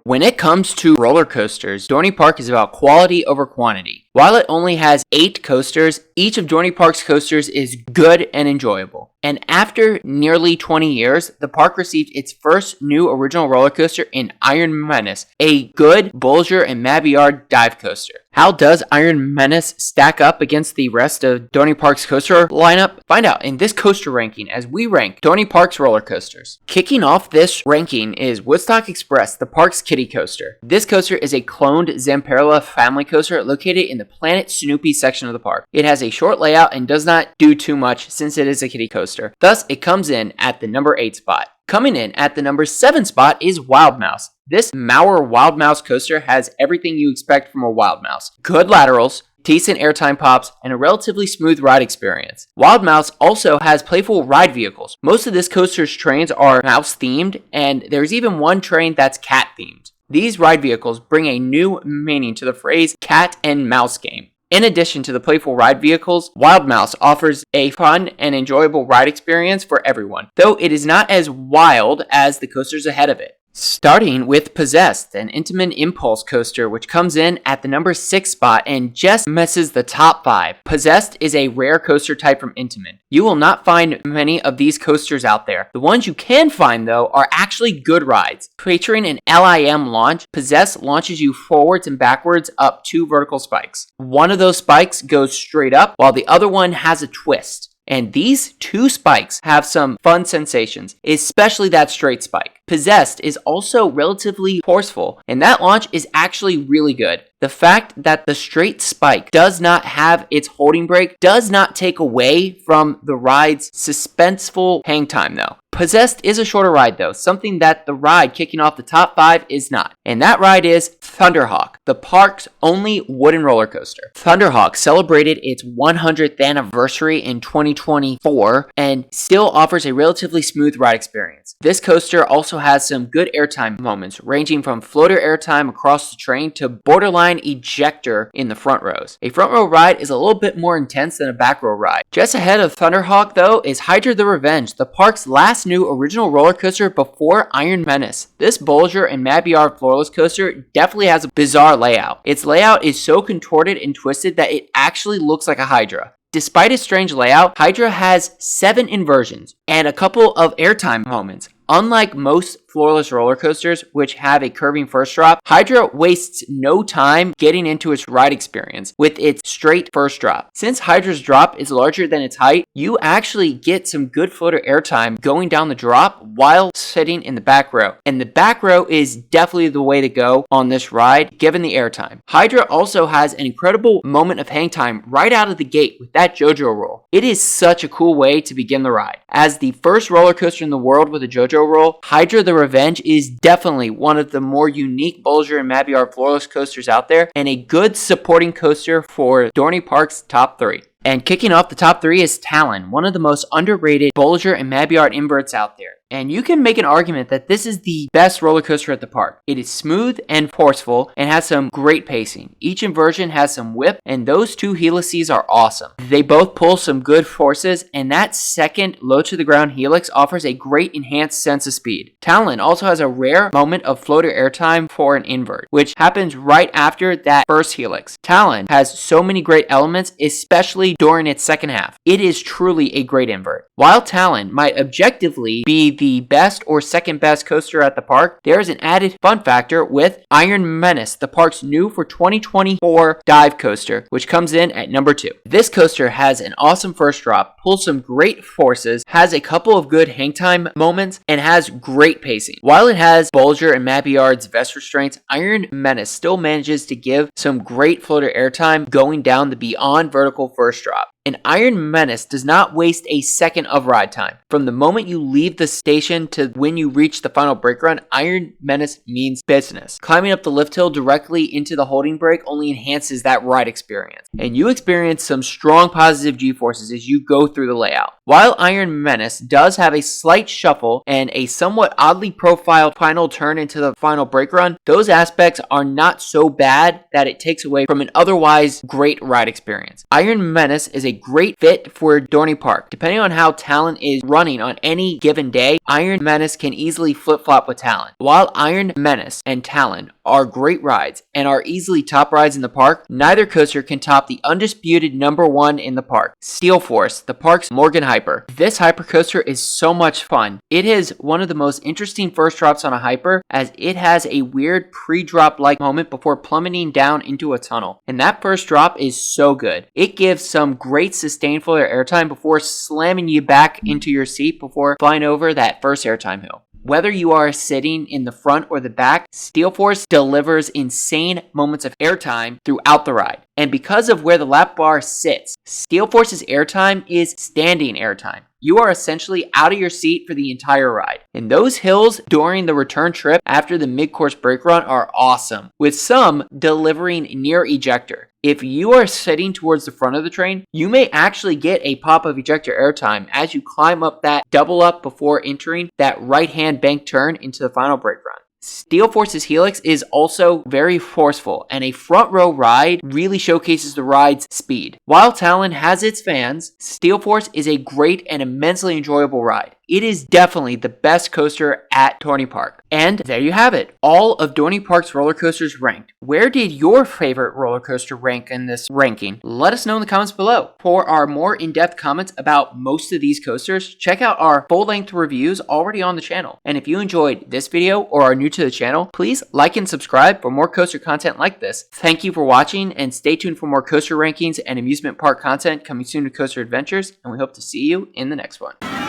When it comes to roller coasters, Dorney Park is about quality over quantity. While it only has 8 coasters, each of Dorney Park's coasters is good and enjoyable. And after nearly 20 years, the park received its first new original roller coaster in Iron Menace, a good Bulger and Mabillard dive coaster. How does Iron Menace stack up against the rest of Dorney Park's coaster lineup? Find out in this coaster ranking as we rank Dorney Park's roller coasters. Kicking off this ranking is Woodstock Express, the park's kiddie coaster. This coaster is a cloned Zamperla family coaster located in the Planet Snoopy section of the park. It has a short layout and does not do too much since it is a kiddie coaster. Thus, it comes in at the number 8 spot. Coming in at the number 7 spot is Wild Mouse. This Mauer Wild Mouse coaster has everything you expect from a Wild Mouse. Good laterals, decent airtime pops, and a relatively smooth ride experience. Wild Mouse also has playful ride vehicles. Most of this coaster's trains are mouse themed, and there's even one train that's cat themed. These ride vehicles bring a new meaning to the phrase cat and mouse game. In addition to the playful ride vehicles, Wild Mouse offers a fun and enjoyable ride experience for everyone, though it is not as wild as the coasters ahead of it. Starting with Possessed, an Intamin Impulse coaster which comes in at the number 6 spot and just misses the top 5. Possessed is a rare coaster type from Intamin. You will not find many of these coasters out there. The ones you can find though are actually good rides. Featuring an LIM launch, Possessed launches you forwards and backwards up 2 vertical spikes. One of those spikes goes straight up while the other one has a twist. And these 2 spikes have some fun sensations, especially that straight spike. Possessed is also relatively forceful, and that launch is actually really good. The fact that the straight spike does not have its holding brake does not take away from the ride's suspenseful hang time though. Possessed is a shorter ride though, something that the ride kicking off the top 5 is not. And that ride is Thunderhawk, the park's only wooden roller coaster. Thunderhawk celebrated its 100th anniversary in 2024 and still offers a relatively smooth ride experience. This coaster also has some good airtime moments, ranging from floater airtime across the train to borderline ejector in the front rows. A front row ride is a little bit more intense than a back row ride. Just ahead of Thunderhawk though is Hydra the Revenge, the park's last new original roller coaster before Iron Menace. This Bulger and Mabillard floorless coaster definitely has a bizarre layout. Its layout is so contorted and twisted that it actually looks like a Hydra. Despite its strange layout, Hydra has 7 inversions and a couple of airtime moments. Unlike most floorless roller coasters, which have a curving first drop, Hydra wastes no time getting into its ride experience with its straight first drop. Since Hydra's drop is larger than its height, you actually get some good floater airtime going down the drop while sitting in the back row. And the back row is definitely the way to go on this ride, given the airtime. Hydra also has an incredible moment of hang time right out of the gate with that JoJo roll. It is such a cool way to begin the ride. As the first roller coaster in the world with a JoJo roll, Hydra the Revenge is definitely one of the more unique Bulger and Mabillard floorless coasters out there, and a good supporting coaster for Dorney Park's top 3. And kicking off the top 3 is Talon, one of the most underrated Bulger and Mabillard inverts out there. And you can make an argument that this is the best roller coaster at the park. It is smooth and forceful and has some great pacing. Each inversion has some whip, and those 2 helices are awesome. They both pull some good forces, and that second low to the ground helix offers a great enhanced sense of speed. Talon also has a rare moment of floater airtime for an invert, which happens right after that first helix. Talon has so many great elements, especially during its second half. It is truly a great invert. While Talon might objectively be the best or second best coaster at the park, there is an added fun factor with Iron Menace, the park's new for 2024 dive coaster, which comes in at number 2. This coaster has an awesome first drop, pulls some great forces, has a couple of good hang time moments, and has great pacing. While it has Bulger and Mabillard's vest restraints, Iron Menace still manages to give some great floater airtime going down the beyond vertical first drop. And Iron Menace does not waste a second of ride time. From the moment you leave the station to when you reach the final brake run, Iron Menace means business. Climbing up the lift hill directly into the holding brake only enhances that ride experience. And you experience some strong positive G-forces as you go through the layout. While Iron Menace does have a slight shuffle and a somewhat oddly profiled final turn into the final brake run, those aspects are not so bad that it takes away from an otherwise great ride experience. Iron Menace is a great fit for Dorney Park. Depending on how Talon is running on any given day, Iron Menace can easily flip-flop with Talon. While Iron Menace and Talon are great rides and are easily top rides in the park, neither coaster can top the undisputed number one in the park, Steel Force, the park's Morgan Hyper. This hypercoaster is so much fun. It is one of the most interesting first drops on a hyper, as it has a weird pre-drop like moment before plummeting down into a tunnel. And that first drop is so good. It gives some great sustained flow airtime before slamming you back into your seat before flying over that first airtime hill. Whether you are sitting in the front or the back, Steel Force delivers insane moments of airtime throughout the ride. And because of where the lap bar sits, Steel Force's airtime is standing airtime. You are essentially out of your seat for the entire ride. And those hills during the return trip after the mid-course brake run are awesome, with some delivering near ejector. If you are sitting towards the front of the train, you may actually get a pop of ejector airtime as you climb up that double up before entering that right-hand bank turn into the final brake run. Steel Force's Helix is also very forceful, and a front row ride really showcases the ride's speed. While Talon has its fans, Steel Force is a great and immensely enjoyable ride. It is definitely the best coaster at Dorney Park. And there you have it, all of Dorney Park's roller coasters ranked. Where did your favorite roller coaster rank in this ranking? Let us know in the comments below. For our more in-depth comments about most of these coasters, check out our full-length reviews already on the channel. And if you enjoyed this video or are new to the channel, please like and subscribe for more coaster content like this. Thank you for watching, and stay tuned for more coaster rankings and amusement park content coming soon to Coaster Adventures, and we hope to see you in the next one.